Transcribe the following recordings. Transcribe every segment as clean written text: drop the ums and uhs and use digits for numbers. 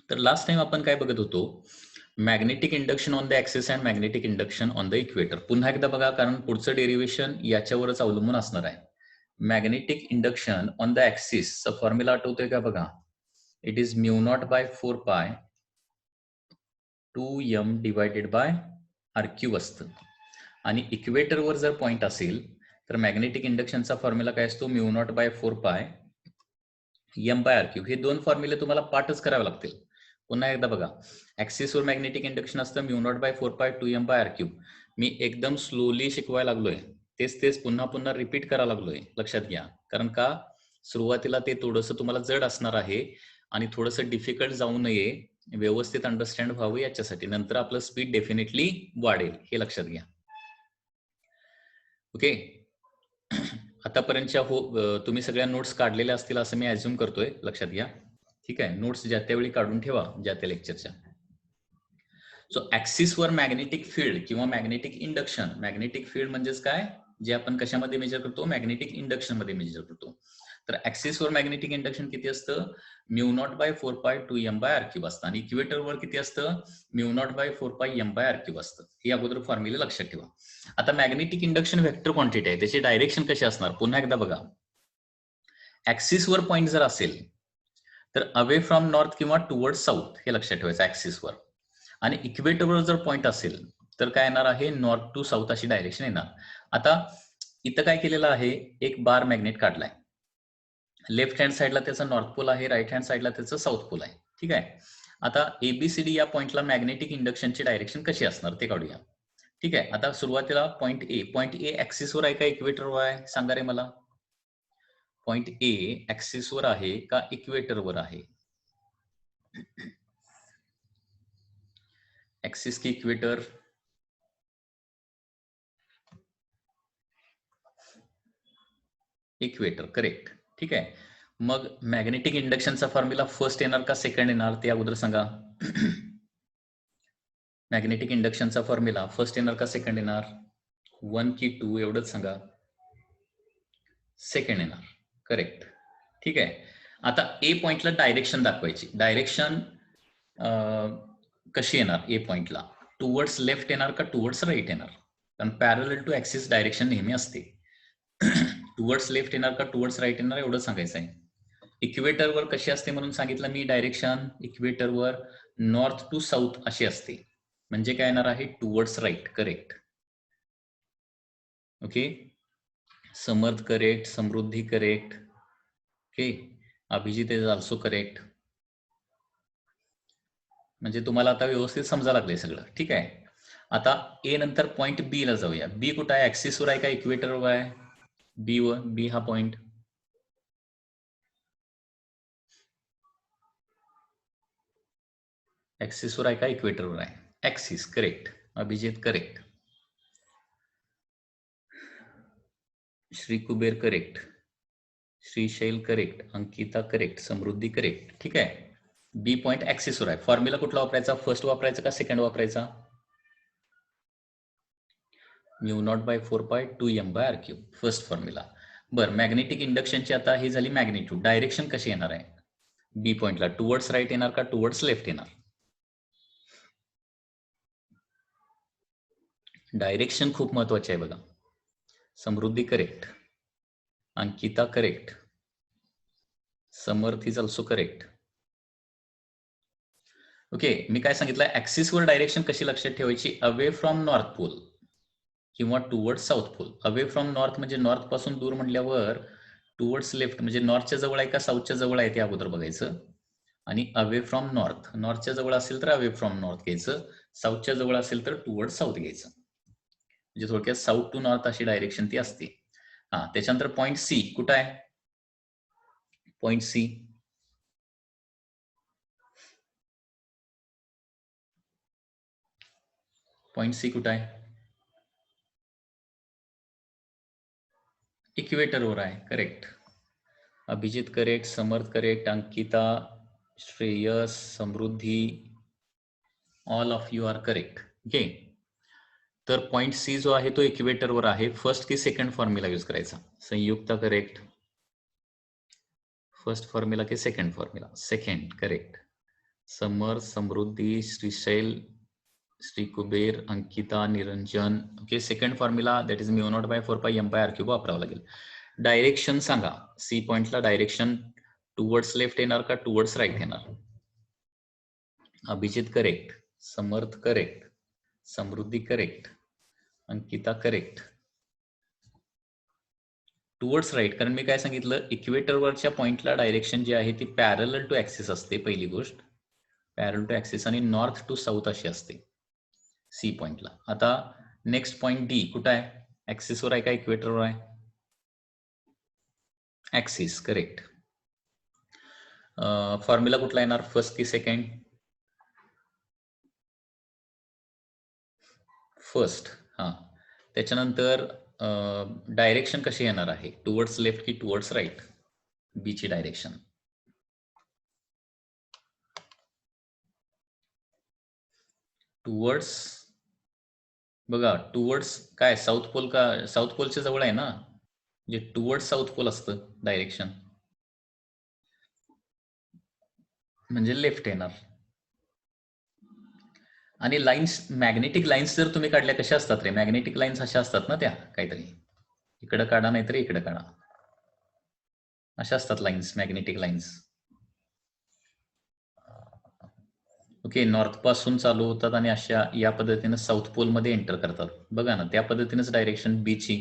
तर last time आपण काय बघत होतो, magnetic induction on the axis and magnetic induction on the equator. पुन्हा एकदा बघा, कारण पुढचं डेरिव्हेशन याच्यावरच अवलंबून असणार आहे. मॅग्नेटिक इंडक्शन ऑन द ऍक्सिसचा फॉर्म्युला आठवतोय का बघा, it is mu naught by 4 pi 2m divided by R cube असतं. आणि इक्वेटरवर जर पॉइंट असेल तर मॅग्नेटिक इंडक्शनचा फॉर्म्युला काय असतो, mu naught by 4 pi M bye R cube. हे दोन फॉर्म्युले तुम्हाला पाठच करावे लागतील. पुन्हा एकदा बघा, ऍक्सिसवर मॅग्नेटिक इंडक्शन असतं mu naught by 4 pi 2m by R cube. मी एकदम स्लोली शिकवायला लागलोय, तेच पुन्हा पुन्हा रिपीट करायला लागलोय, लक्षात घ्या. कारण का, सुरुवातीला ते थोडंसं तुम्हाला जड असणार आहे आणि थोडंसं डिफिकल्ट जाऊ नये, व्यवस्थित अंडरस्टँड व्हावं याच्यासाठी. नंतर आपलं स्पीड डेफिनेटली वाढेल, हे लक्षात घ्या. ओके. आतापर्यंतच्या तुम्ही सगळ्या नोट्स काढलेल्या असतील असं मी अज्युम करतोय, लक्षात घ्या. ठीक आहे, नोट्स ज्या त्यावेळी काढून ठेवा ज्या त्या लेक्चरच्या. सो ऍक्सिसवर मॅग्नेटिक फील्ड किंवा मॅग्नेटिक इंडक्शन, मॅग्नेटिक फील्ड म्हणजेच काय, जे आपण कशामध्ये मेजर करतो, मॅग्नेटिक इंडक्शन मध्ये मेजर करतो. तर ऍक्सिसवर मॅग्नेटिक इंडक्शन किती असतं, mu naught by 4 pi 2m by R cube असतं. आणि इक्वेटरवर किती असतं, म्यू नॉट बाय 4 पाय m बाय आर क्यूब असतं. हे अगोदर फॉर्म्युला लक्षात ठेवा. आता मॅग्नेटिक इंडक्शन व्हेक्टर क्वांटिटी आहे, त्याची डायरेक्शन कशी असणार, पुन्हा एकदा बघा. ऍक्सिसवर पॉइंट जर असेल तर अवे फ्रॉम नॉर्थ किंवा टुवर्ड साऊथ, हे लक्षात ठेवायचं ऍक्सिसवर. आणि इक्वेटरवर जर पॉइंट असेल तर काय येणार आहे, नॉर्थ टू साऊथ अशी डायरेक्शन येणार. आता इथं काय केलेलं आहे, एक बार मॅग्नेट काढलाय. लेफ्ट हँड साईडला त्याचा नॉर्थ पोल आहे, राईट हँड साईडला त्याचं साऊथ पोल आहे. ठीक आहे. आता एबीसीडी या पॉइंटला मॅग्नेटिक इंडक्शनची डायरेक्शन कशी असणार ते काढूया. ठीक आहे. आता सुरुवातीला पॉइंट ए ऍक्सिसवर आहे का इक्वेटरवर आहे, सांगा रे मला. पॉइंट ए ऍक्सिसवर आहे का इक्वेटरवर आहे, ऍक्सिस की इक्वेटर. Equator, correct. ठीक आहे. मग मॅग्नेटिक इंडक्शनचा फॉर्म्युला फर्स्ट येणार का सेकंड येणार ते अगोदर सांगा. मॅग्नेटिक इंडक्शनचा फॉर्म्युला फर्स्ट येणार का सेकंड येणार, 1 की 2 एवढंच सांगा. सेकंड येणार, करेक्ट. ठीक आहे. आता ए पॉइंटला डायरेक्शन दाखवायची. डायरेक्शन कशी येणार, ए पॉइंटला टुवर्ड्स लेफ्ट येणार का टुवर्ड्स राईट येणार, कारण पॅरलल टू ऍक्सिस डायरेक्शन नेहमी असते. टुवर्ड्स लेफ्ट येणार का टुवर्ड्स राईट येणार एवढं सांगायचं आहे. इक्वेटरवर कशी असते म्हणून सांगितलं मी, डायरेक्शन इक्वेटरवर नॉर्थ टू साऊथ अशी असते, म्हणजे काय येणार आहे, towards right, correct. Okay. Samarth correct, Samruddhi correct. Okay, Abhijit is also correct. म्हणजे तुम्हाला आता व्यवस्थित समजा लागले सगळं. ठीक आहे. आता ए नंतर पॉइंट बी ला जाऊया. बी कुठं आहे, ऍक्सिसवर आहे का इक्वेटरवर आहे, बी वर, बी हा पॉइंट ऍक्सिसवर आहे का इक्वेटरवर आहे, axis, correct. Abhijit correct, Shri Kuber correct, Shrishail correct, Ankita correct, Samruddhi correct. ठीक आहे. बी पॉइंट ऍक्सिसवर आहे. फॉर्म्युला कुठला वापरायचा, फर्स्ट वापरायचा का सेकंड वापरायचा, mu naught by 4 pi 2m by R cube, first formula. बरं, मॅग्नेटिक इंडक्शनची आता ही झाली मॅग्निट्यूड. डायरेक्शन कशी येणार आहे, बी पॉइंटला टुवर्ड्स राईट येणार का टुवर्ड्स लेफ्ट येणार, डायरेक्शन खूप महत्वाचे आहे बघा. Samruddhi correct, Ankita correct, Samarth is also correct. Okay. मी काय सांगितलं, ऍक्सिसवर डायरेक्शन कशी लक्षात ठेवायची, अवे फ्रॉम नॉर्थ पोल किंवा toward south pole. Away from north म्हणजे नॉर्थ पासून दूर म्हटल्यावर टुवर्ड्स लेफ्ट म्हणजे नॉर्थच्या जवळ आहे का साऊथच्या जवळ आहे ते अगोदर बघायचं. आणि अवे फ्रॉम नॉर्थ, नॉर्थच्या जवळ असेल तर अवे फ्रॉम नॉर्थ घ्यायचं, साऊथच्या जवळ असेल तर टुवर्ड साऊथ घ्यायचं. म्हणजे थोडक्यात साऊथ टू नॉर्थ अशी डायरेक्शन ती असते. हा, त्याच्यानंतर पॉइंट सी कुठं आहे, पॉइंट सी कुठं आहे, इक्वेटरवर आहे, correct. Abhijit correct, Samarth correct, Ankita, Shreyas, Samruddhi, all of you are correct. Okay. तर पॉइंट सी जो आहे तो इक्वेटरवर आहे. फर्स्ट की सेकंड फॉर्म्युला यूज करायचा, संयुक्ता करेक्ट, फर्स्ट फॉर्म्युला की second formula, second, correct. Samar, Samruddhi, Shrishail, Shri Kuber, Ankita, Niranjan. Okay, second formula that is mu naught by 4 pi M bye R cube वापरावं लागेल. डायरेक्शन सांगा, सी पॉइंटला डायरेक्शन टुवर्ड्स लेफ्ट येणार का टुवर्ड्स राईट येणार? Abhijit correct, Samarth correct, Samruddhi correct, Ankita correct. Towards right, कारण मी काय सांगितलं, इक्वेटरवरच्या पॉइंटला डायरेक्शन जी आहे ती पॅरलल टू ऍक्सिस असते. पहिली गोष्ट पॅरलल टू ऍक्सिस आणि नॉर्थ टू साऊथ अशी असते सी पॉइंटला. आता नेक्स्ट पॉइंट डी कुठं आहे? ऍक्सिसवर आहे का इक्वेटरवर आहे? Axis, correct. फॉर्म्युला कुठला येणार, फर्स्ट की सेकंड? फर्स्ट. हा, त्याच्यानंतर डायरेक्शन कशी येणार आहे, टुवर्ड्स लेफ्ट की टुवर्ड्स राईट? बी ची डायरेक्शन. टुवर्ड्स, बघा टुवर्ड्स काय साऊथ पोल का, साऊथ पोलच्या जवळ आहे ना, जे टुवर्ड्स साऊथ पोल असतं डायरेक्शन, म्हणजे लेफ्ट येणार. आणि लाईन्स, मॅग्नेटिक लाईन्स जर तुम्ही काढल्या कशा असतात रे? मॅग्नेटिक लाईन्स अशा असतात ना, त्या काहीतरी इकडं काढा नाहीतरी इकडं काढा, अशा असतात lines, magnetic lines. Okay, north पासून चालू होतात आणि अशा या पद्धतीने साऊथ पोल मध्ये एंटर करतात. बघा ना, त्या पद्धतीनेच डायरेक्शन बी ची,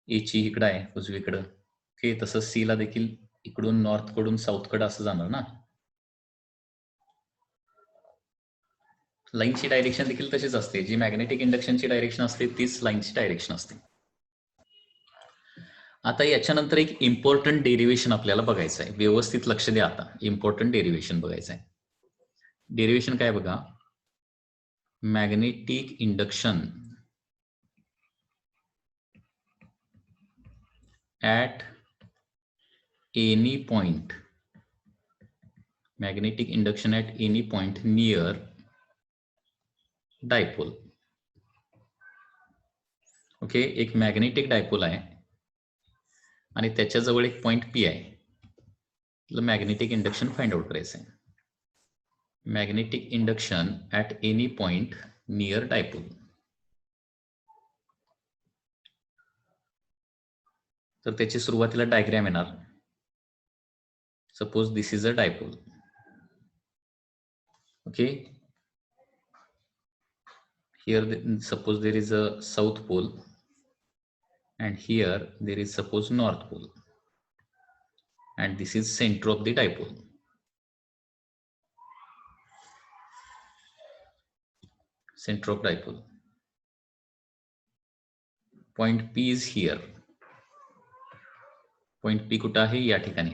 ए ची इकडं आहे उजवीकडं. ओके, तसं सी ला देखील इकडून नॉर्थ कडून साऊथ कडे असं जाणार ना. लाईनची डायरेक्शन देखील तशीच असते, जी मॅग्नेटिक इंडक्शनची डायरेक्शन असते तीच लाईनची डायरेक्शन असते. आता याच्यानंतर एक इम्पॉर्टंट डेरिव्हेशन आपल्याला बघायचं आहे, व्यवस्थित लक्ष द्या. आता इम्पॉर्टंट डेरिव्हेशन बघायचं आहे. डेरिव्हेशन काय बघा, magnetic induction at any point, magnetic induction at any point near dipole. Okay, एक मॅग्नेटिक डायपोल आहे आणि त्याच्याजवळ एक पॉइंट पी आहे. मॅग्नेटिक इंडक्शन फाइंड आउट करायचं आहे. Magnetic induction at any point near dipole. तर त्याची सुरुवातीला डायग्रॅम येणार. Suppose this is a dipole. Okay, here suppose there is a south pole and here there is suppose north pole and this is center of the dipole. Center of dipole. Point P is here. Point P कुठं आहे? या ठिकाणी.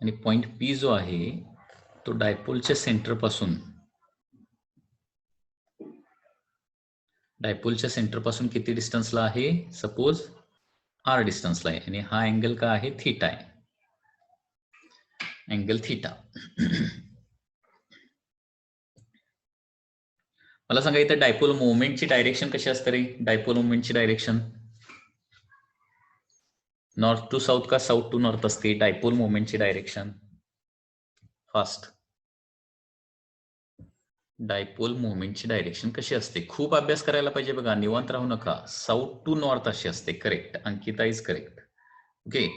आणि point P जो आहे तो डायपोलच्या centre पासून किती डिस्टन्सला आहे? सपोज r डिस्टन्सला आहे आणि हा अँगल का आहे? थीटा आहे, अँगल थीटा. मला सांगा इथे डायपोल मोमेंटची डायरेक्शन कशी असते रे? डायपोल मोमेंटची डायरेक्शन नॉर्थ टू साऊथ का साऊथ टू नॉर्थ असते? डायपोल मोमेंटची डायरेक्शन फास्ट, डायपोल मोमेंटची डायरेक्शन कशी असते? खूप अभ्यास करायला पाहिजे बघा, निवांत राहू नका. साऊथ टू नॉर्थ अशी असते. Correct, Ankita is correct. Okay,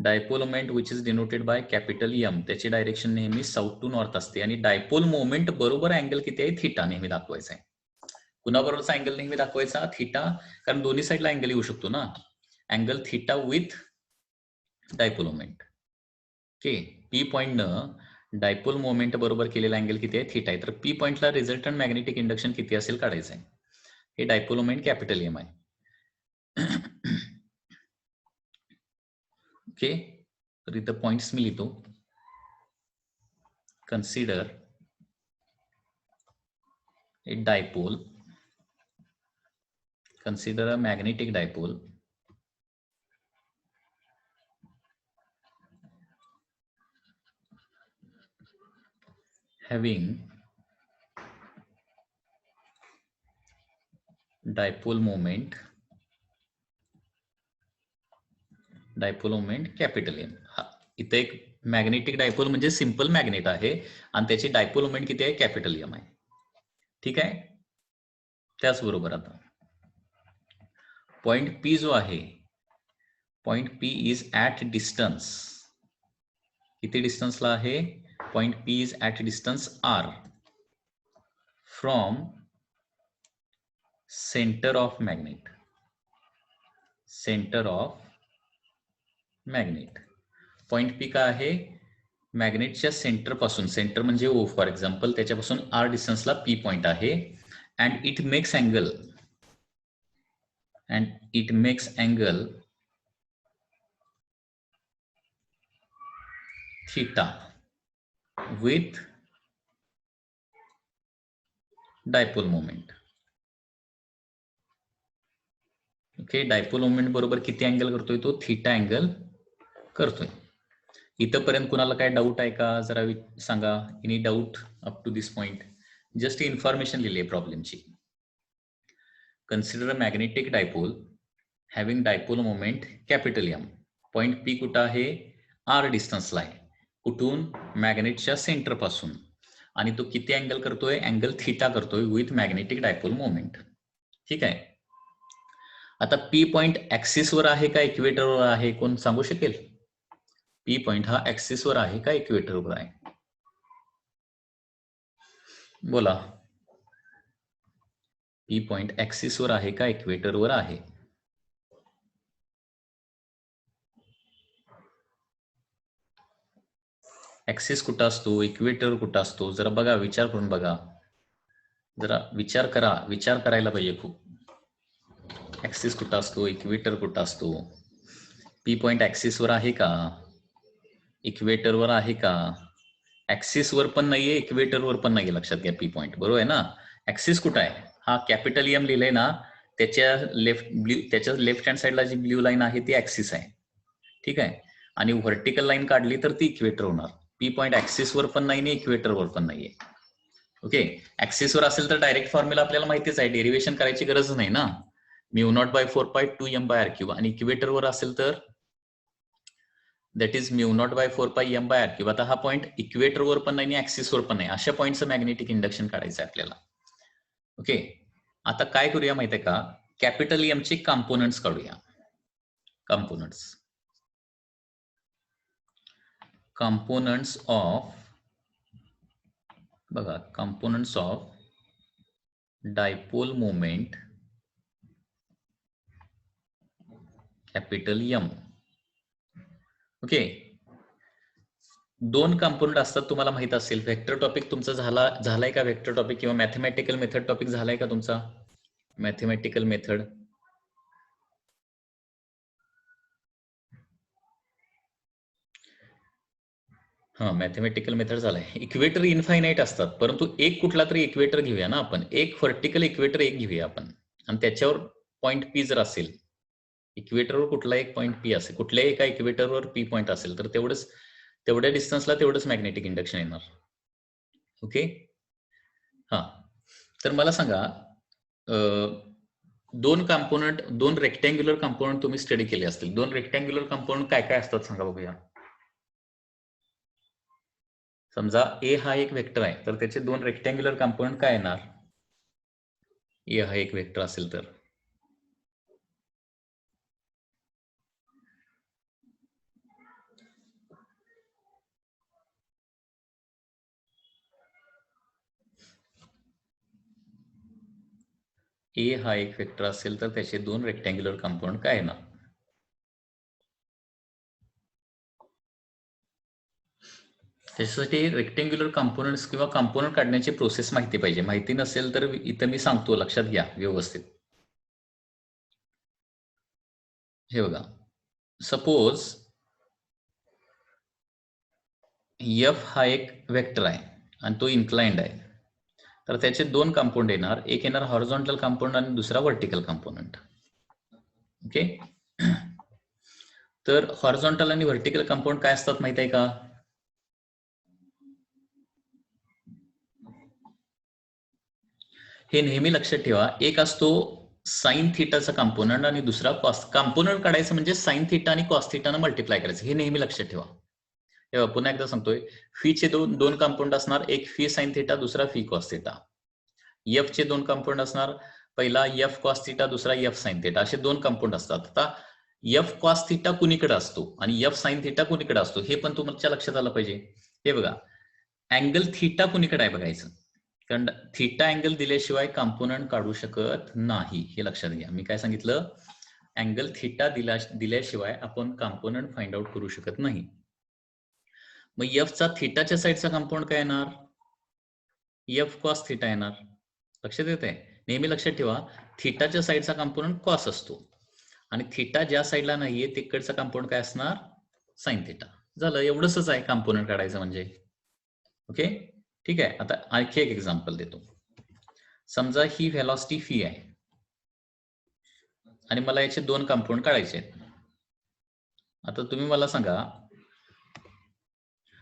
dipole moment which is denoted by capital M, त्याची डायरेक्शन नेहमी साऊथ टू नॉर्थ असते आणि डायपोल मोमेंट बरोबर अँगल किती आहे? थीटा नेहमी दाखवायचा आहे. कुणाबरोबरचा अँगल नेहमी दाखवायचा? थीटा, कारण दोन्ही साईडला अँगल येऊ शकतो ना. Angle theta with dipole moment. Okay, P पॉइंटनं डायपोल मोमेंट बरोबर केलेला अँगल किती आहे? थीटा आहे. तर पी पॉइंटला रिझल्टंट मॅग्नेटिक इंडक्शन किती असेल काढायचं आहे. हे डायपोल मोमेंट कॅपिटल एम आहे. ओके, तर इथं पॉइंट्स मी लिहितो. Consider A dipole, consider a magnetic dipole having dipole moment capital M. हा, इथे एक मॅग्नेटिक डायपोल म्हणजे सिंपल मॅग्नेट आहे आणि त्याची डायपोल मोमेंट किती आहे, कॅपिटल एम आहे. ठीक आहे. त्याचबरोबर आता पॉइंट पी जो आहे, point P is at distance, किती डिस्टन्सला आहे, point P is at distance R from centre of magnet, centre of magnet. Point P काय आहे, मॅग्नेटच्या सेंटर पासून, सेंटर म्हणजे ओ फॉर एक्झाम्पल, त्याच्यापासून आर डिस्टन्सला पी पॉइंट आहे. And it makes angle, theta with dipole moment. Okay, dipole moment बरोबर किती अँगल करतोय तो, थीटा अँगल करतोय. इथपर्यंत कुणाला काय डाऊट आहे का, जरा सांगा. Any doubt up to this point? Just information लिहिली आहे प्रॉब्लेमची. Consider a magnetic dipole having dipole moment capital M. Point P कुठं आहे, आर डिस्टन्सला आहे. कुठून, मॅग्नेटच्या सेंटर पासून. आणि तो किती अँगल करतोय, अँगल थीटा करतोय विथ मॅग्नेटिक डायपोल मोमेंट. ठीक आहे. आता पी पॉइंट ऍक्सिसवर आहे का इक्वेटरवर आहे, कोण सांगू शकेल? पी पॉइंट हा ऍक्सिसवर आहे का इक्वेटरवर आहे, बोला. पी पॉइंट ऍक्सिसवर आहे का इक्वेटरवर आहे? ऍक्सिस कुठं असतो, इक्वेटर कुठं असतो, जरा बघा, विचार करून बघा. जरा विचार करा, विचार करायला पाहिजे खूप. ऍक्सिस कुठं असतो, इक्वेटर कुठं असतो? पी पॉइंट ऍक्सिसवर आहे का, इक्वेटरवर आहे का? ऍक्सिसवर पण नाहीये, इक्वेटरवर पण नाहीये, लक्षात घ्या. पी पॉइंट बरोबर आहे ना. ऍक्सिस कुठं आहे, हा कॅपिटल एम लिहिलंय ना, त्याच्या लेफ्ट हँड साईडला जी ब्ल्यू लाईन आहे ती ऍक्सिस आहे. ठीक आहे. आणि व्हर्टिकल लाईन काढली तर ती इक्वेटर होणार. पी पॉइंट ऍक्सिसवर पण नाही, इक्वेटरवर पण नाहीये. ओके, ऍक्सिसवर असेल तर डायरेक्ट फॉर्म्युला आपल्याला माहितीच आहे, डेरिव्हेशन करायची गरज नाही ना. Mu naught by 4π2m/r3. आणि इक्वेटरवर असेल तर that is mu naught by 4πm/r3. आता हा पॉईंट इक्वेटरवर पण नाही, ऍक्सिसवर पण नाही, अशा पॉईंटचं मॅग्नेटिक इंडक्शन काढायचं आहे आपल्याला. ओके, आता काय करूया माहितीये का, कॅपिटल एम चे कंपोनंट्स काढूया. कंपोनंट्स ऑफ, बघा, components of dipole moment capital M. Okay, दोन कंपोनंट असतात, तुम्हाला माहित असेल. व्हेक्टर टॉपिक तुमचा झालाय का, व्हेक्टर टॉपिक किंवा मॅथमॅटिकल मेथड टॉपिक झालाय का तुमचा, मॅथमॅटिकल मेथड? हा, मॅथमॅटिकल मेथड झालाय. इक्वेटर इनफायनाईट असतात, परंतु एक कुठला तरी इक्वेटर घेऊया ना आपण, एक व्हर्टिकल इक्वेटर एक घेऊया आपण, आणि त्याच्यावर पॉइंट पी जर असेल, इक्वेटरवर कुठला एक पॉइंट पी असेल, कुठल्याही एका इक्वेटरवर पी पॉइंट असेल, तर तेवढ्या डिस्टन्सला तेवढंच मॅग्नेटिक इंडक्शन येणार. ओके, हा. तर मला सांगा, दोन रेक्टँग्युलर कंपोनंट तुम्ही स्टडी केले असतील. दोन रेक्टँग्युलर कंपोनंट काय काय असतात सांगा बघूया. समजा ए हा एक वेक्टर आहे, तर त्याचे दोन रेक्टँग्युलर कंपोनंट काय येणार? ए हा एक वेक्टर असेल तर ए हा एक वेक्टर असेल तर त्याचे दोन रेक्टँग्युलर कंपोनंट काय येणार? त्याच्यासाठी रेक्टँग्युलर कंपोनंट्स किंवा कंपोनंट काढण्याची प्रोसेस माहिती पाहिजे. माहिती नसेल तर इथं मी सांगतो, लक्षात घ्या व्यवस्थित. हे बघा, सपोज एफ हा एक वेक्टर आहे आणि तो इन्क्लाइंड आहे, तर त्याचे दोन कंपोनंट येणार. एक येणार हॉरिझॉन्टल कंपोनंट आणि दुसरा व्हर्टिकल कंपोनंट. ओके, तर हॉरिझॉन्टल आणि व्हर्टिकल कंपोनंट काय असतात माहित आहे का? हे नेहमी लक्षात ठेवा. एक असतो साइन थिटाचा कंपोनंट आणि दुसरा कॉस. कंपोनंट काढायचं म्हणजे साइन थिटा आणि कॉस थिटाने मल्टिप्लाय करायचं, हे नेहमी लक्षात ठेवा. तेव्हा पुन्हा एकदा सांगतोय, फीचे दोन कंपाऊंड असणार, एक फी साइन थिटा, दुसरा फी कॉस थिटा. एफ चे दोन कंपाऊंड असणार, पहिला एफ कॉस थिटा, दुसरा एफ साइन थिटा, असे दोन कंपाऊंड असतात. आता एफ कॉस थिटा कुणीकडे असतो आणि एफ साइन थिटा कुणीकडे असतो हे पण तुमच्या लक्षात आलं पाहिजे. हे बघा, अँगल थिटा कुणीकडे आहे बघायचं, कारण थिटा अँगल दिल्याशिवाय कंपोनंट काढू शकत नाही, हे लक्षात घ्या. मी काय सांगितलं, अँगल थिटा दिल्याशिवाय आपण कंपोनंट फाइंड आउट करू शकत नाही. मग एफ चा थिटाच्या साईडचा कंपाऊंड काय येणार, एफ कॉस थिटा येणार. लक्षात येते, नेहमी लक्षात ठेवा, थिटाच्या साईडचा कंपोनंट कॉस असतो आणि थिटा ज्या साईडला नाहीये तिकडचा कंपाऊंड काय असणार, साइन थिटा. झालं, एवढंच आहे कंपोनंट काढायचं म्हणजे. ओके, ठीक आहे. आता आणखी एक एक्झाम्पल देतो. समजा ही व्हेलॉसिटी फी आहे आणि मला याचे दोन कंपाऊंड काढायचे आहेत. आता तुम्ही मला सांगा,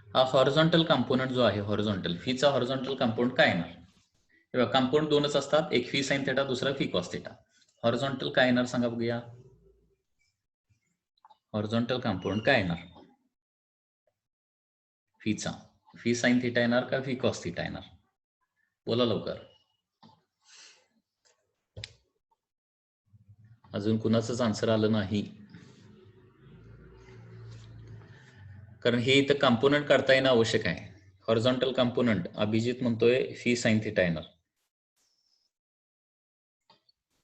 हा हॉरिझॉन्टल कंपोनंट जो आहे, हॉरिझॉन्टल फीचा हॉरिझॉन्टल कंपाऊंड काय येणार? तेव्हा कंपाऊंड दोनच असतात, एक फी साइन थिटा, दुसरा फी कॉस थिटा. हॉरिझॉन्टल काय येणार सांगा बघूया, हॉरिझॉन्टल कंपाऊंड काय येणार फीचा? फी साइन थिटा येणार का फी कॉस थिटा येणार? बोला लवकर. अजून कुणाचंच आन्सर आलं नाही, कारण हे इथं कंपोनंट काढता येणं आवश्यक आहे. हॉरिझॉन्टल कंपोनंट अभिजित म्हणतोय फी साइन थिटा येणार.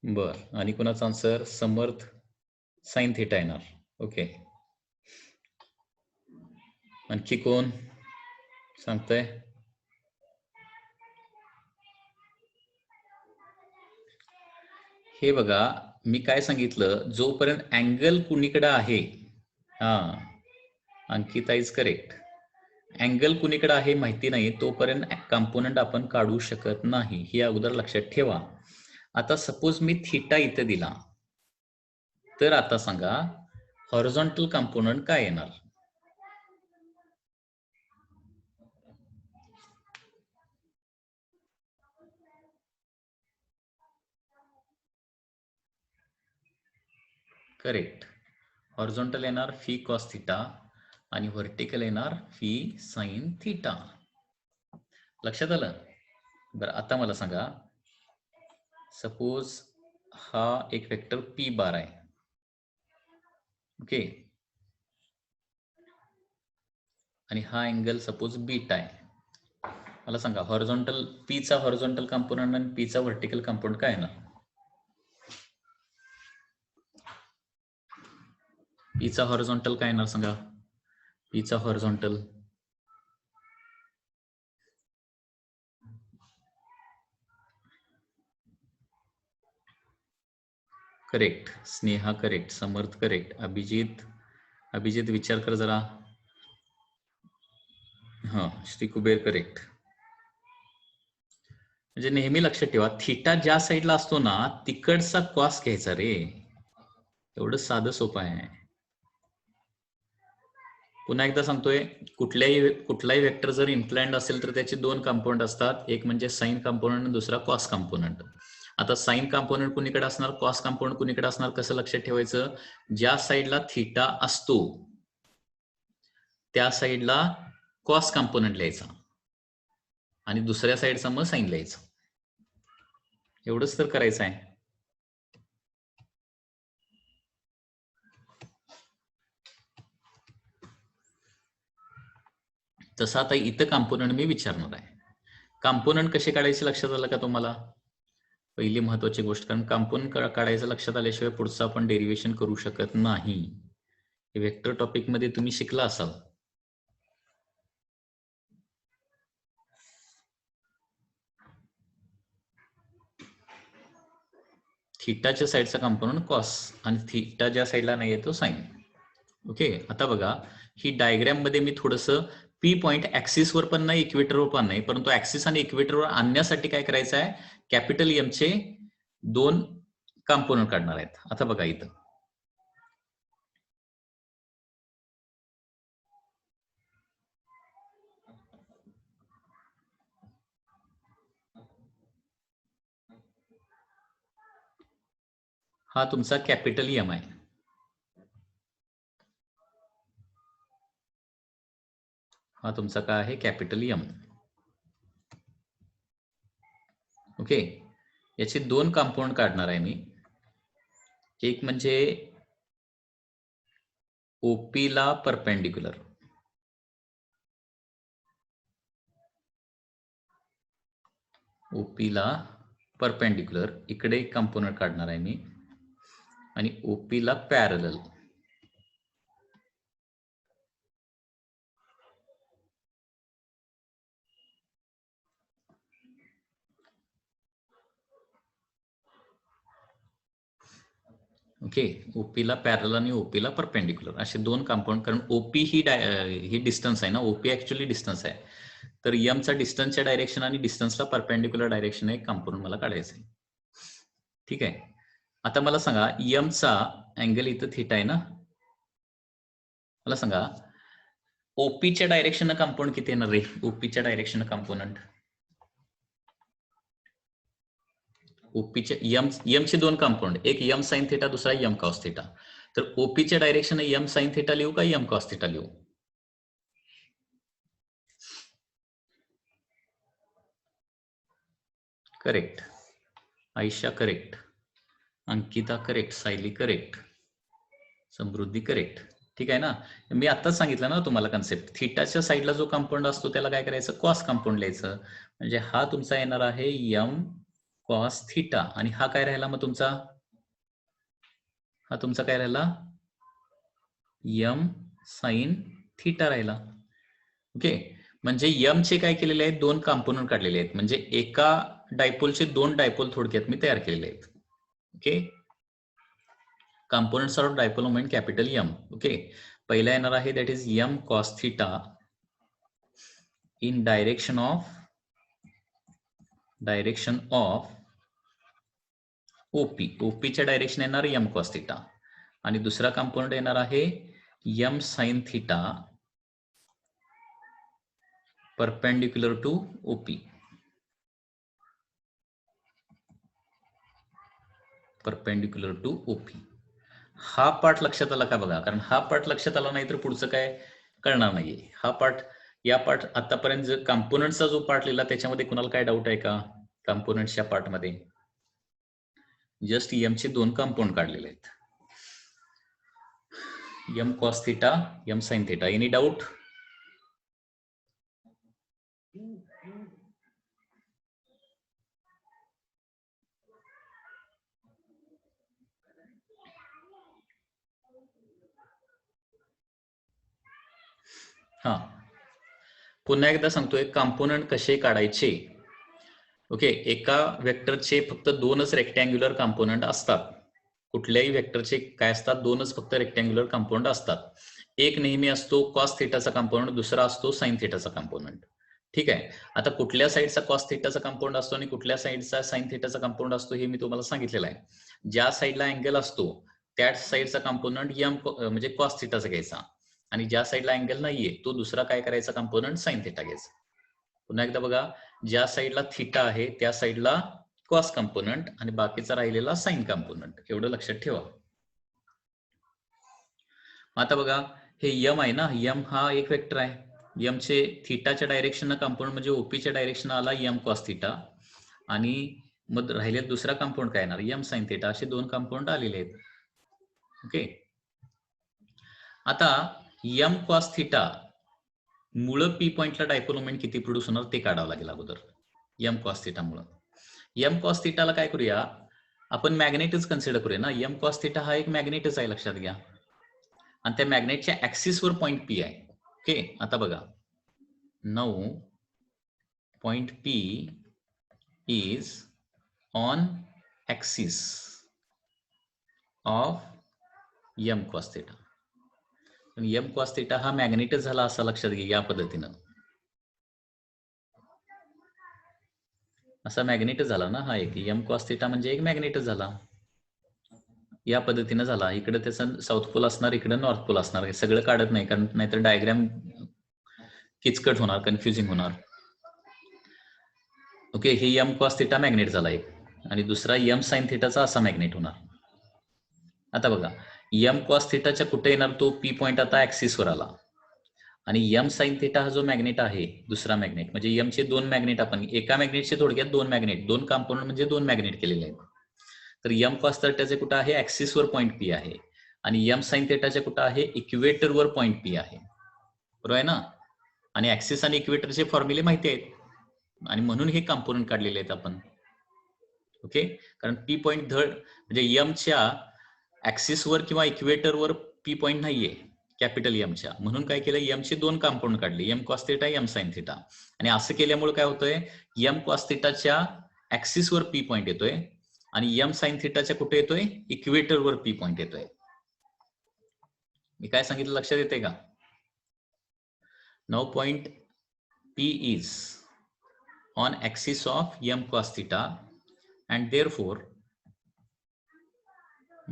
बर, आणि कुणाचा आन्सर, समर्थ साइन थिटा येणार. ओके, आणखी कोण सांगताय? हे बघा, मी काय सांगितलं, जोपर्यंत अँगल कुणीकडे आहे, हा अंकिता इज करेक्ट, अँगल कुणीकडे आहे माहिती नाही तोपर्यंत कंपोनंट आपण काढू शकत नाही, हे अगोदर लक्षात ठेवा. आता सपोज मी थिटा इथे दिला, तर आता सांगा हॉरिझॉन्टल कंपोनंट काय येणार? करेक्ट, हॉरिझॉन्टल येणार फी कॉस थिटा आणि व्हर्टिकल येणार फी साइन थिटा. लक्षात आलं? बरं, आता मला सांगा, सपोज हा एक वेक्टर पी बार आहे. ओके, आणि हा अँगल सपोज बीटा आहे. मला सांगा हॉरिझॉन्टल पीचा हॉरिझॉन्टल कंपोनंट आणि पीचा व्हर्टिकल कंपोनंट काय येणार? पीचा हॉरिझॉन्टल काय येणार सांगा, पीचा horizontal correct, Sneha correct, Samarth correct, Abhijit विचार कर जरा. हा, श्री कुबेर करेक्ट. म्हणजे नेहमी लक्षात ठेवा, थिटा ज्या साईडला असतो ना तिकडचा कॉस घ्यायचा रे, एवढं साधं सोपं आहे. पुन्हा एकदा सांगतोय, कुठलाही वेक्टर जर इन्क्लाइंड असेल तर त्याचे दोन कंपोनंट असतात, एक म्हणजे साइन कंपोनंट आणि दुसरा कॉस कंपोनंट. आता साइन कंपोनंट कुणीकडे असणार, कॉस कंपोनंट कुणीकडे असणार, कसं लक्षात ठेवायचं, ज्या साईडला थिटा असतो त्या साईडला कॉस कंपोनंट लिहायचा आणि दुसऱ्या साईडचा मग साइन लिहायचं, एवढंच तर करायचं आहे. तसं आता इथं कंपोनंट मी विचारणार आहे, कंपोनंट कसे काढायचे लक्षात आलं का तुम्हाला? पहिली महत्वाची गोष्ट, कारण कंपोनंट काढायचं लक्षात आल्याशिवाय पुढचं आपण डेरिव्हेशन करू शकत नाही. हे वेक्टर टॉपिक मध्ये तुम्ही शिकला असाल. थिटाच्या साईडचा कंपोनंट कॉस आणि थिटा ज्या साईडला नाही आहे तो साइन. ओके, आता बघा ही डायग्राम मध्ये मी थोडंसं पी पॉइंट ऍक्सिस वर पण नाही, इक्वेटरवर पण नाही, परंतु ऍक्सिस आणि इक्वेटरवर आणण्यासाठी काय करायचं आहे, कॅपिटल एम चे दोन कंपोनंट काढणार आहेत. आता बघा इथं हा तुमचा कॅपिटल एम आहे. हा तुमचा काय आहे, कॅपिटल एम. ओके, याचे दोन कंपाऊंड काढणार आहे मी. एक म्हणजे ओपी ला परपेंडिक्युलर, ओपी ला परपेंडिक्युलर इकडे एक कंपोनंट काढणार आहे मी, आणि ओपी ला पॅरलल. ओके, ओपीला पॅरल आणि ओपीला परपेंडिक्युलर असे दोन कंपाऊंड. कारण ओपी ही डिस्टन्स आहे ना, ओपी ऍक्च्युअली डिस्टन्स आहे. तर एमचा डिस्टन्सच्या डायरेक्शन आणि डिस्टन्सला परपेंडिक्युलर डायरेक्शन एक कंपाऊंड मला काढायचं आहे. ठीक आहे, आता मला सांगा एमचा अँगल इथं थिटा आहे ना, मला सांगा ओपीच्या डायरेक्शन कंपाऊंड किती येणार रे? ओपीच्या डायरेक्शन कंपोनंट ओपीचे एमचे दोन कंपाऊंड, एक एम साइन थिटा, दुसरा एम कॉस थिटा. तर ओपीच्या डायरेक्शन एम साइन थिटा लिहू का एम कॉस थिटा लिहू? Correct, Ayesha correct, Ankita correct, Sayali correct, Samruddhi correct. ठीक आहे ना, मी आत्ताच सांगितलं ना तुम्हाला कन्सेप्ट. थिटाच्या साईडला जो कंपाऊंड असतो त्याला काय करायचं, कॉस कंपाऊंड लिहायचं. म्हणजे हा तुमचा येणार आहे एम कॉस थिटा, आणि हा काय राहिला मग तुमचा, हा तुमचा काय राहिला, एम साइन थिटा राहिला. ओके, म्हणजे एम चे काय केलेले आहेत, दोन कंपोनंट काढलेले आहेत. म्हणजे एका डायपोलचे दोन डायपोल थोडक्यात मी तयार केलेले आहेत. Okay, components of dipole moment capital M. Okay, पहिला येणार आहे that is M cos theta in direction of OP. ओपीच्या डायरेक्शन येणार एम कॉस थिटा, आणि दुसरा कंपोनंट येणार आहे M sine theta perpendicular to OP. Perpendicular to OP. हा पार्ट लक्षात आला का बघा, कारण हा पार्ट लक्षात आला नाही तर पुढचं काय कळणार नाहीये. हा पार्ट, या पार्ट आतापर्यंत जर कंपोनंटचा जो पार्ट लिहिला त्याच्यामध्ये कुणाला काय डाऊट आहे का? कंपोनंटच्या पार्टमध्ये जस्ट एमचे दोन कंपाऊंड काढलेले आहेत, M cos theta, M sine theta. Any doubt? हा, पुन्हा एकदा सांगतोय कंपोनंट कसे काढायचे. ओके, एका वेक्टरचे फक्त दोनच रेक्टँग्युलर कंपोनंट असतात. कुठल्याही वेक्टरचे काय असतात, दोनच फक्त रेक्टँग्युलर कंपाऊंड असतात. एक नेहमी असतो कॉस थिटाचा कंपाऊंड, दुसरा असतो साइन थिटाचा कंपोनंट. ठीक आहे, आता कुठल्या साईडचा कॉस थिटाचा कंपाऊंड असतो आणि कुठल्या साईडचा साइन थिटाचा कंपाऊंड असतो हे मी तुम्हाला सांगितलेलं आहे. ज्या साईडला अँगल असतो त्या साईडचा कंपोनंट एम म्हणजे कॉस थिटाचा घ्यायचा, आणि ज्या साईडला अँगल नाहीये तो दुसरा काय करायचा, कंपोनंट साइन थिटा घ्यायचा. पुन्हा एकदा बघा, ज्या साईडला थिटा आहे त्या साईडला कॉस कंपोनंट आणि बाकीचा राहिलेला साइन कंपोनंट, एवढं लक्षात ठेवा. आता बघा, हे यम आहे ना, यम हा एक वेक्टर आहे. यमचे थिटाच्या डायरेक्शन कंपाऊंड म्हणजे ओपीच्या डायरेक्शन आला एम कॉस थिटा, आणि मग राहिले दुसरा कंपाऊंड काय येणार, एम साइन थिटा. असे दोन कंपाऊंड आलेले आहेत. ओके, आता एम कॉस थिटा मुळे पी पॉइंटला डायपोल मोमेंट किती प्रोड्यूस होणार ते काढावं लागेल अगोदर. एम कॉस थिटा मुळे, एम कॉस थिटाला काय करूया आपण, मॅग्नेटच कन्सिडर करूया ना. एम कॉस थिटा हा एक मॅग्नेटच आहे, लक्षात घ्या, आणि त्या मॅग्नेटच्या ऍक्सिसवर पॉइंट पी आहे. ओके, आता बघा, now point P is on axis of M cos theta. M cos theta हा मॅग्नेटच झाला असं लक्षात घ्या. या पद्धतीनं असा मॅग्नेटच झाला ना हा, एक एम कॉस थिटा म्हणजे एक मॅग्नेटच झाला. या पद्धतीनं झाला. इकडे त्याचं साऊथ पोल असणार, इकडे नॉर्थ पोल असणार. हे सगळं काढत नाही, कारण नाहीतर डायग्राम किचकट होणार, कन्फ्युजिंग होणार. ओके, हे एम कॉस थिटा मॅग्नेट झाला एक, आणि दुसरा एम साइन थिटाचा असा मॅग्नेट होणार. आता बघा, एम कॉस थिटाच्या कुठे येणार तो पी पॉइंट आता ऍक्सिसवर आला, आणि एम साइन थिटा हा जो मॅग्नेट आहे दुसरा मॅग्नेट म्हणजे एम चे दोन मॅग्नेट आपण एका मॅग्नेटचे थोडक्यात दोन मॅग्नेट दोन कंपोनंट म्हणजे दोन मॅग्नेट केलेले आहेत. तर एम कॉस थिटाचे कुठं आहे ऍक्सिसवर पॉईंट पी आहे आणि एम साइन थिटाचे कुठं आहे इक्वेटरवर पॉईंट पी आहे. बरोबर आहे ना. आणि ऍक्सिस आणि इक्वेटरचे फॉर्म्युले माहिती आहेत आणि म्हणून हे कंपोनंट काढलेले आहेत आपण. ओके. कारण पी पॉईंट धड म्हणजे एमच्या ऍक्सिसवर किंवा इक्वेटरवर पी पॉईंट नाहीये कॅपिटल एमच्या, म्हणून काय केलं एमचे दोन कंपाऊंड काढले M cos theta M sine theta. आणि असं केल्यामुळे काय होतंय एम कॉस थिटाच्या ऍक्सिसवर पी पॉईंट येतोय आणि एम साइन थिटाच्या कुठे येतोय इक्वेटरवर पी पॉईंट येतोय. मी काय सांगितलं लक्षात येते का? Now point P is on axis of m cos theta and therefore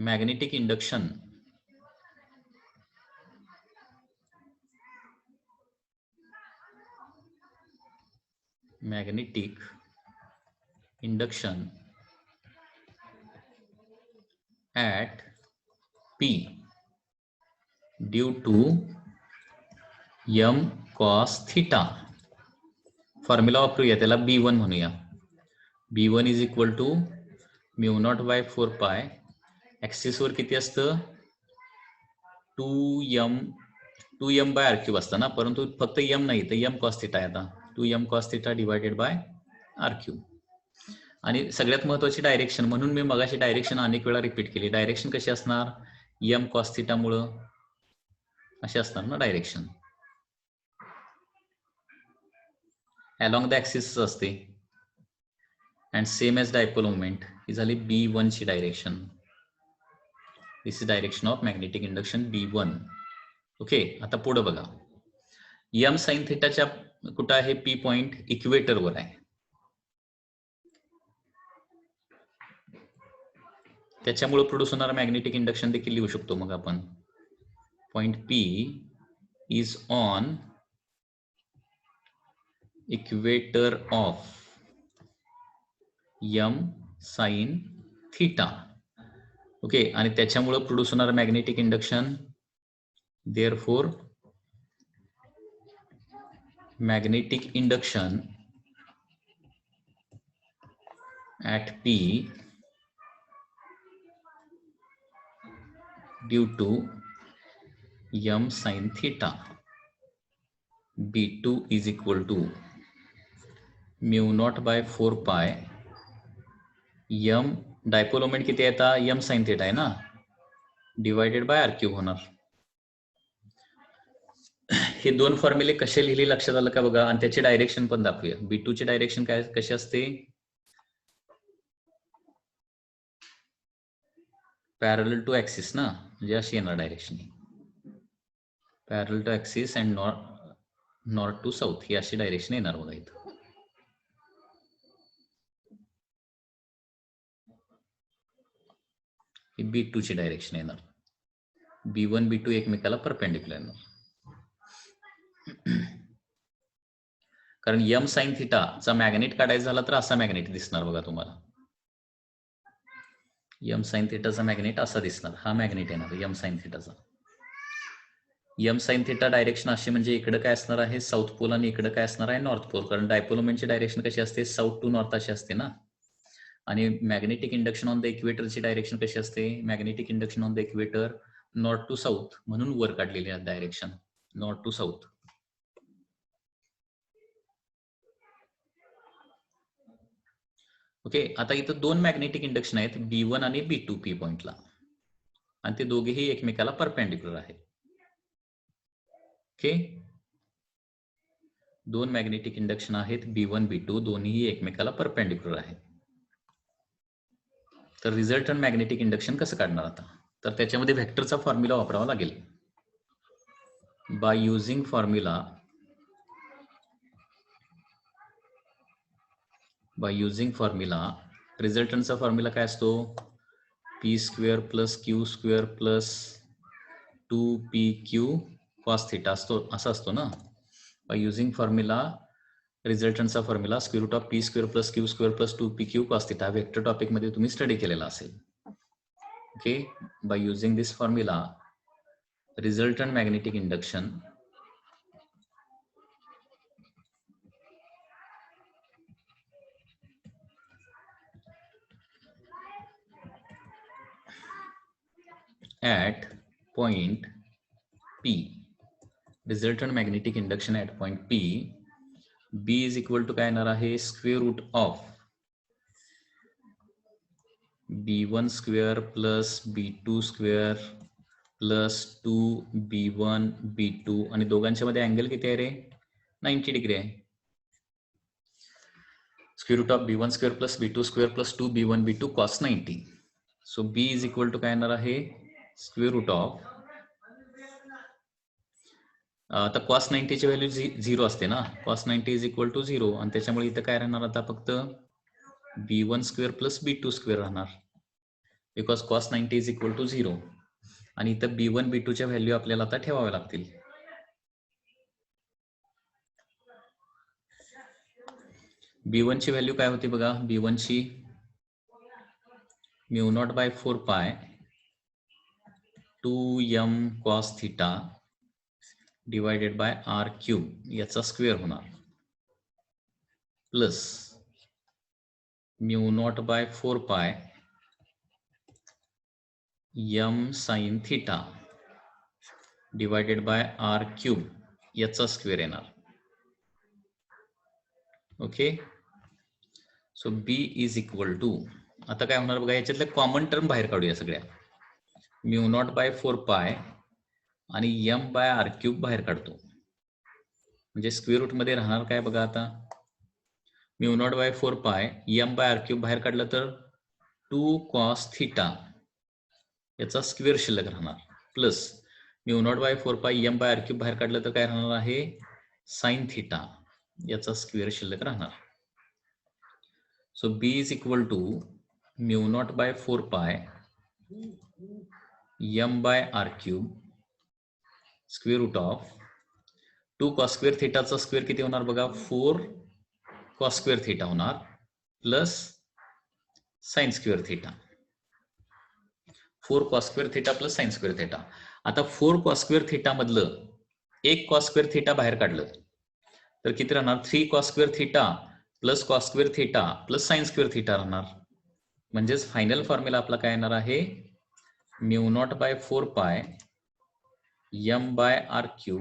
magnetic induction at P due to m cos theta. Formula वापरूया त्याला B1 म्हणूया. B1 is equal to mu naught by 4 pi axis वर किती असतं 2m by R cube असतं ना, परंतु फक्त m नाही तर m cos थिटा आहे आता 2m cos theta divided by R cube. आणि सगळ्यात महत्वाची डायरेक्शन म्हणून मी मगाशी डायरेक्शन अनेक वेळा रिपीट केली. डायरेक्शन कशी असणार m cos थिटा मुळे अशी असणार ना डायरेक्शन along the axis असते. and same as dipole moment ही झाली B1 ची direction. This is direction of magnetic induction B1. Okay. आता पुढे बघा m साइन थिटाच्या कुठं आहे P पॉइंट इक्वेटरवर आहे. त्याच्यामुळे प्रोड्यूस होणारा मॅग्नेटिक इंडक्शन देखील लिहू शकतो मग आपण. Point P is on equator of m sine theta. Okay. आणि त्याच्यामुळे प्रोड्यूस होणारा magnetic induction therefore magnetic induction at P due to m sin theta B2 is equal to mu naught by 4 pi m dipole moment किती आहे आता m sin theta आहे ना divided by R cube होणार. हे दोन फॉर्म्युले कसे लिहिले लक्षात आलं का बघा. आणि त्याची डायरेक्शन पण दाखवूया. B2 ची डायरेक्शन काय कशी असते पॅरलल टू ऍक्सिस ना, म्हणजे अशी येणार direction parallel to axis and north to south ही अशी डायरेक्शन येणार बघा इथं. ही B2 ची डायरेक्शन येणार. B1 B2 एकमेकाला परपेंडिक्युलर येणार. कारण m साइन थिटा चा मॅग्नेट काढायचा झाला तर असा मॅग्नेट दिसणार बघा तुम्हाला. m साइन थिटाचा मॅग्नेट असा दिसणार. हा मॅग्नेट येणार m साइन थिटाचा. m साइन थिटा डायरेक्शन अशी म्हणजे इकडे काय असणार आहे साऊथ पोल आणि इकडे काय असणार आहे नॉर्थ पोल. कारण डायपोल मोमेंटची डायरेक्शन कशी असते साऊथ टू नॉर्थ अशी असते ना. आणि मॅग्नेटिक इंडक्शन ऑन द इक्वेटरची डायरेक्शन कशी असते magnetic induction on the equator north to south म्हणून वर काढलेली आहे direction north to south. Okay. आता इथं दोन मॅग्नेटिक इंडक्शन आहेत B1 आणि B2 P पॉइंटला आणि ते दोघेही एकमेकाला परपेंडिक्युलर आहेत. ओके. दोन मॅग्नेटिक इंडक्शन आहेत B1 B2 दोन्ही एकमेकाला परपेंडिक्युलर आहेत. तर रिझल्टंट मॅग्नेटिक इंडक्शन कसं काढणार आता तर त्याच्यामध्ये व्हेक्टरचा फॉर्म्युला वापरावा लागेल. बाय युझिंग फॉर्म्युला रिझल्टंटचा फॉर्म्युला काय असतो P square plus Q square plus 2PQ cos theta असतो असा असतो ना. बाय युझिंग फॉर्म्युला रिझल्टंटचा formula square root of P square plus Q square plus 2PQ cos theta vector topic मध्ये तुम्ही स्टडी केलेला असेल. Okay. By using this formula resultant magnetic induction at point P, resultant magnetic induction at point P, B is equal to काय येणार आहे, square root of B1 square plus B2 square plus 2B1 B2 आणि दोघांच्या मध्ये angle किती आहे रे, 90 degree आहे. Square root of B1 square plus B2 square plus 2B1 B2 cos 90. So B is equal to काय येणार आहे, स्क्वेअर रूट ऑफ, आता cos 90 ची व्हॅल्यू 0 असते ना, cos 90 इज इक्वल टू 0 आणि त्याच्यामुळे इथं काय राहणार आता फक्त B1 square plus B2 square राहणार, because cos 90 is equal to 0 आणि इथं B1 B2 च्या व्हॅल्यू आपल्याला आता ठेवाव्या लागतील. B1 ची व्हॅल्यू काय होती बघा, B1 ची μ0/4π 2m cos theta divided by r cube याचा स्क्वेअर होणार, plus μ0/4π m sin theta divided by r cube याचा स्क्वेअर येणार. Okay, so B is equal to, आता काय होणार बघा, याच्यातले कॉमन टर्म बाहेर काढूया सगळ्या. μ0/4π आणि m/r³ बाहेर काढतो, म्हणजे स्क्वेअर रूट मध्ये राहणार काय बघा, आता μ0/4π m/r³ बाहेर काढलं तर 2 cos थीटा याचा स्क्वेअर शिल्लक राहणार, प्लस μ0/4π m/r³ बाहेर काढलं तर काय राहणार आहे, साइन थीटा याचा स्क्वेअर शिल्लक राहणार. So B is equal to μ0/4π m/r³ square root of 2 cos square थीटाचा स्क्वेअर किती होणार बघा, 4 cos स्क्वेअर थीटा होणार, plus sine square theta, 4 cos square theta plus sine square theta. आता 4 cos स्क्वेअर थीटा मधलं 1 cos स्क्वेअर थीटा बाहेर काढलं तर किती राहणार, 3 cos square theta plus cos square theta plus sine square theta राहणार. म्हणजेच फायनल फॉर्म्युला आपला काय येणार आहे, μ0/4π m/r³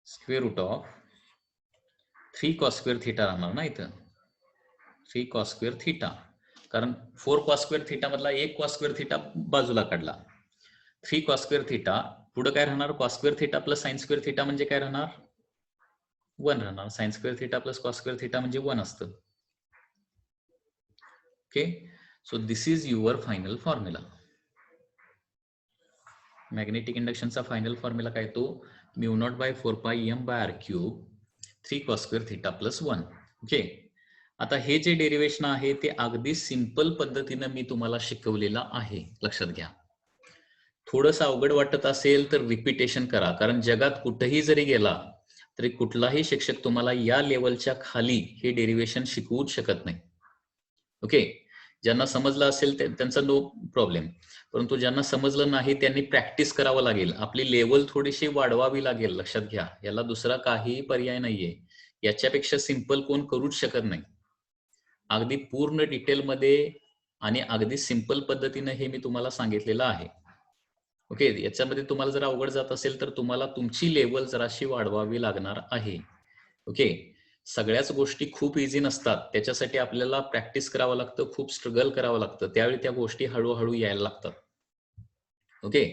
square root of 3 cos square theta राहणार ना इथं, 3 cos स्क्वेअर थीटा, कारण 4 cos स्क्वेअर थीटा मधला 1 cos स्क्वेअर थीटा बाजूला काढला, 3 cos स्क्वेअर थीटा पुढे काय राहणार, cos square theta plus sine square theta म्हणजे काय राहणार, 1 राहणार, sine square theta plus cos square theta म्हणजे 1 असतं. Okay, so this is your final formula. Magnetic इंडक्शनचा फायनल फॉर्म्युला काय, तो μ0/4π m/r³ 3 cos square theta plus 1. Okay, आता हे जे डेरिवेशन आहे ते अगदी सिंपल पद्धतीने मी तुम्हाला शिकवलेलं आहे, लक्षात घ्या. थोडंसं अवघड वाटत असेल तर रिपिटेशन करा, कारण जगात कुठेही जरी गेला तरी कुठलाही शिक्षक तुम्हाला या लेवलच्या खाली हे डेरिवेशन शिकवूच शकत नाही. ओके, ज्यांना समजलं असेल त्यांचा नो प्रॉब्लेम, परंतु ज्यांना समजलं नाही त्यांनी प्रॅक्टिस करावं लागेल, आपली लेवल थोडीशी वाढवावी लागेल, लक्षात घ्या. याला दुसरा काहीही पर्याय नाहीये, याच्यापेक्षा सिंपल कोण करूच शकत नाही. अगदी पूर्ण डिटेलमध्ये आणि अगदी सिंपल पद्धतीने हे मी तुम्हाला सांगितलेलं आहे. ओके, याच्यामध्ये तुम्हाला जर अवघड जात असेल तर तुम्हाला तुमची लेवल जराशी वाढवावी लागणार आहे. ओके, सगळ्याच गोष्टी खूप इझी नसतात, त्याच्यासाठी आपल्याला प्रॅक्टिस करावं लागतं, खूप स्ट्रगल करावं लागतं, त्यावेळी त्या गोष्टी हळूहळू यायला लागतात. ओके,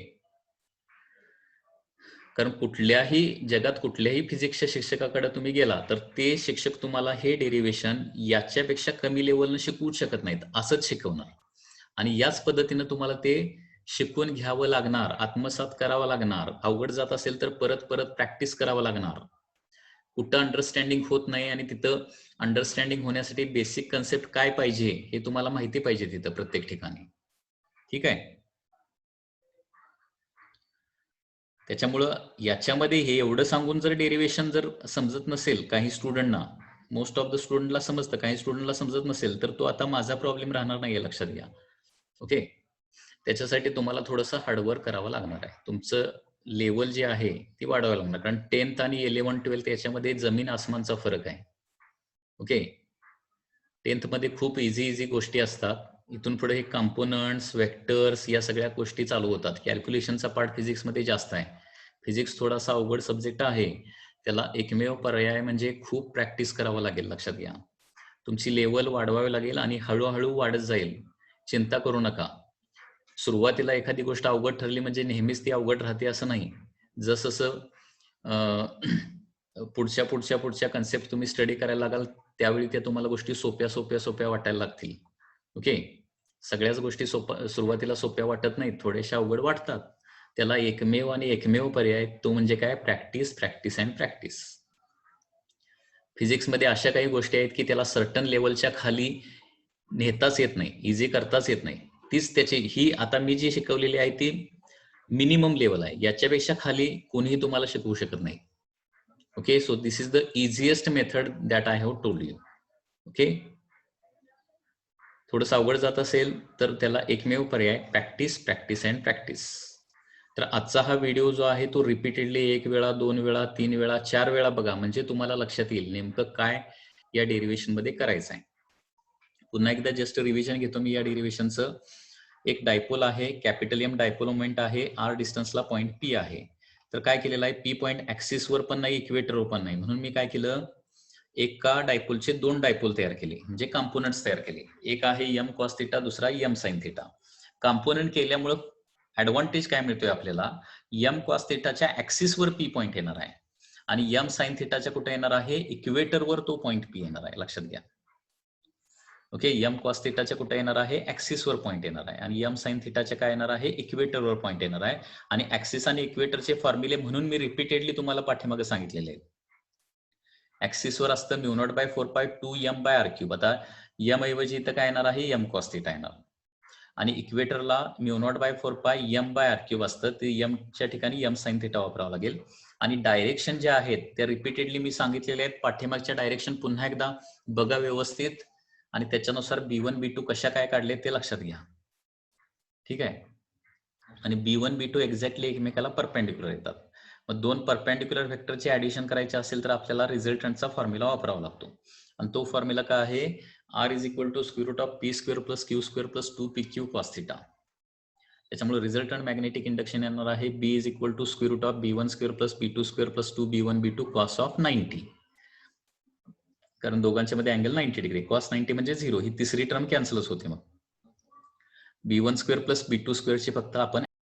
कारण कुठल्याही जगात कुठल्याही फिजिक्सच्या शिक्षकाकडे तुम्ही गेला तर ते शिक्षक तुम्हाला हे डेरिवेशन याच्यापेक्षा कमी लेवलनं शिकवू शकत नाहीत, असंच शिकवणार. आणि याच पद्धतीनं तुम्हाला ते शिकून घ्यावं लागणार, आत्मसात करावं लागणार. अवघड जात असेल तर परत परत प्रॅक्टिस करावं लागणार. कुठं अंडरस्टँडिंग होत नाही आणि तिथं अंडरस्टँडिंग होण्यासाठी बेसिक कन्सेप्ट काय पाहिजे हे तुम्हाला माहिती पाहिजे तिथं प्रत्येक ठिकाणी. ठीक आहे, त्याच्यामुळं याच्यामध्ये हे एवढं सांगून जर डेरिवेशन जर समजत नसेल काही स्टुडंटना, मोस्ट ऑफ द स्टुडंटला समजतं, काही स्टुडंटला समजत नसेल तर तो आता माझा प्रॉब्लेम राहणार नाहीये, लक्षात घ्या. ओके, त्याच्यासाठी तुम्हाला थोडंसं हार्डवर्क करावं लागणार आहे, तुमचं लेवल जे आहे ती वाढवावं लागणार, कारण 10th आणि 11th 12th याच्यामध्ये जमीन आसमानचा फरक आहे. ओके, 10th मध्ये खूप इझी गोष्टी असतात इथून पुढे हे कंपोनंट्स, वेक्टर्स या सगळ्या गोष्टी चालू होतात. कॅल्क्युलेशनचा पार्ट फिजिक्समध्ये जास्त आहे. फिजिक्स थोडासा अवघड सब्जेक्ट आहे. त्याला एकमेव पर्याय म्हणजे खूप प्रॅक्टिस करावं लागेल. लक्षात घ्या, तुमची लेवल वाढवावी लागेल आणि हळूहळू वाढत जाईल. चिंता करू नका. सुरुवातीला एखादी गोष्ट अवघड ठरली म्हणजे नेहमीच ती अवघड राहते असं नाही. जसं पुढच्या कन्सेप्ट तुम्ही स्टडी करायला लागाल त्यावेळी त्या तुम्हाला गोष्टी सोप्या वाटायला लागतील. ओके, सगळ्याच गोष्टी सुरुवातीला सोप्या वाटत नाहीत, थोड्याशा अवघड वाटतात. त्याला एकमेव पर्याय तो म्हणजे काय? Practice, practice and practice. फिजिक्समध्ये अशा काही गोष्टी आहेत की त्याला सर्टन लेवलच्या खाली नेताच येत नाही, इझी करताच येत नाही. तीच त्याची ही आता मी जी शिकवलेली आहे ती मिनिमम लेवल आहे. याच्यापेक्षा खाली कोणीही तुम्हाला शिकवू शकत नाही. Okay, so this is the easiest method that I have told you. Okay, थोडंसं अवघड जात असेल तर त्याला एकमेव पर्याय प्रॅक्टिस, प्रॅक्टिस अँड प्रॅक्टिस. तर आजचा हा व्हिडिओ जो आहे तो रिपीटेडली 1 वेळा, 2 वेळा, 3 वेळा, 4 वेळा बघा, म्हणजे तुम्हाला लक्षात येईल नेमकं काय या डेरिव्हेशन मध्ये करायचं आहे. पुन्हा एकदा जस्ट रिव्हिजन घेतो मी या डेरिव्हेशनचं. एक डायपोल आहे, कॅपिटल एम डायपोल मोमेंट आहे, आर डिस्टन्सला पॉईंट पी आहे. तर काय केलेलं आहे, पी पॉईंट ऍक्सिसवर पण नाही, इक्वेटरवर पण नाही, म्हणून मी काय केलं, एका डायपोलचे 2 डायपोल तयार केले, म्हणजे कॉम्पोनंट्स तयार केले. एक आहे एम कॉस थिटा, दुसरा एम साइन थिटा. कॉम्पोनंट केल्यामुळे ऍडव्हान्टेज काय मिळतोय आपल्याला, एम कॉस थिटाच्या ऍक्सिसवर पी पॉईंट येणार आहे आणि एम साइन थिटाच्या कुठे येणार आहे, इक्वेटरवर तो पॉईंट पी येणार आहे. लक्षात घ्या. ओके, एम कॉस थिटाच्या कुठे येणार आहे, ऍक्सिसवर पॉईंट येणार आहे आणि एम साइन थिटाच्या काय येणार आहे, इक्वेटरवर पॉईंट येणार आहे. आणि ऍक्सिस आणि इक्वेटरचे फॉर्म्युले म्हणून मी रिपीटेडली तुम्हाला पाठीमागे सांगितलेले आहेत. ऍक्सिसवर असतं म्यू नॉट बाय 4π2m/r³. आता एम ऐवजी इथं काय येणार आहे, एम कॉस थिटा येणार. आणि इक्वेटरला म्यू नॉट बाय 4πm/r³ असतं, ते एमच्या ठिकाणी एम साइन थिटा वापरावं लागेल. आणि डायरेक्शन ज्या आहेत त्या रिपीटेडली मी सांगितलेल्या आहेत. पाठीमागच्या डायरेक्शन पुन्हा एकदा बघा व्यवस्थित आणि त्याच्यानुसार B1 B2 कशा काय काढले ते लक्षात घ्या. ठीक आहे. आणि B1 B2 एक्झॅक्टली एकमेकाला परपेंडिक्युलर येतात. मग 2 परपेंडिक्युलर व्हेक्टरचे ऍडिशन करायचे असेल तर आपल्याला रिझल्टंटचा फॉर्म्युला वापरावा लागतो. आणि तो फॉर्म्युला काय आहे, R = √p² + q² + 2pq cos θ. त्याच्यामुळे रिझल्टंट मॅग्नेटिक इंडक्शन येणार आहे B = √b1² + b2² + 2b1 b2 cos of 90. कारण दोघांच्या मध्ये अँगल 90 डिग्री. cos 90 म्हणजे 0. ही तिसरी टर्म कॅन्सलच होते. मग b1² + b2² ची फक्त आपण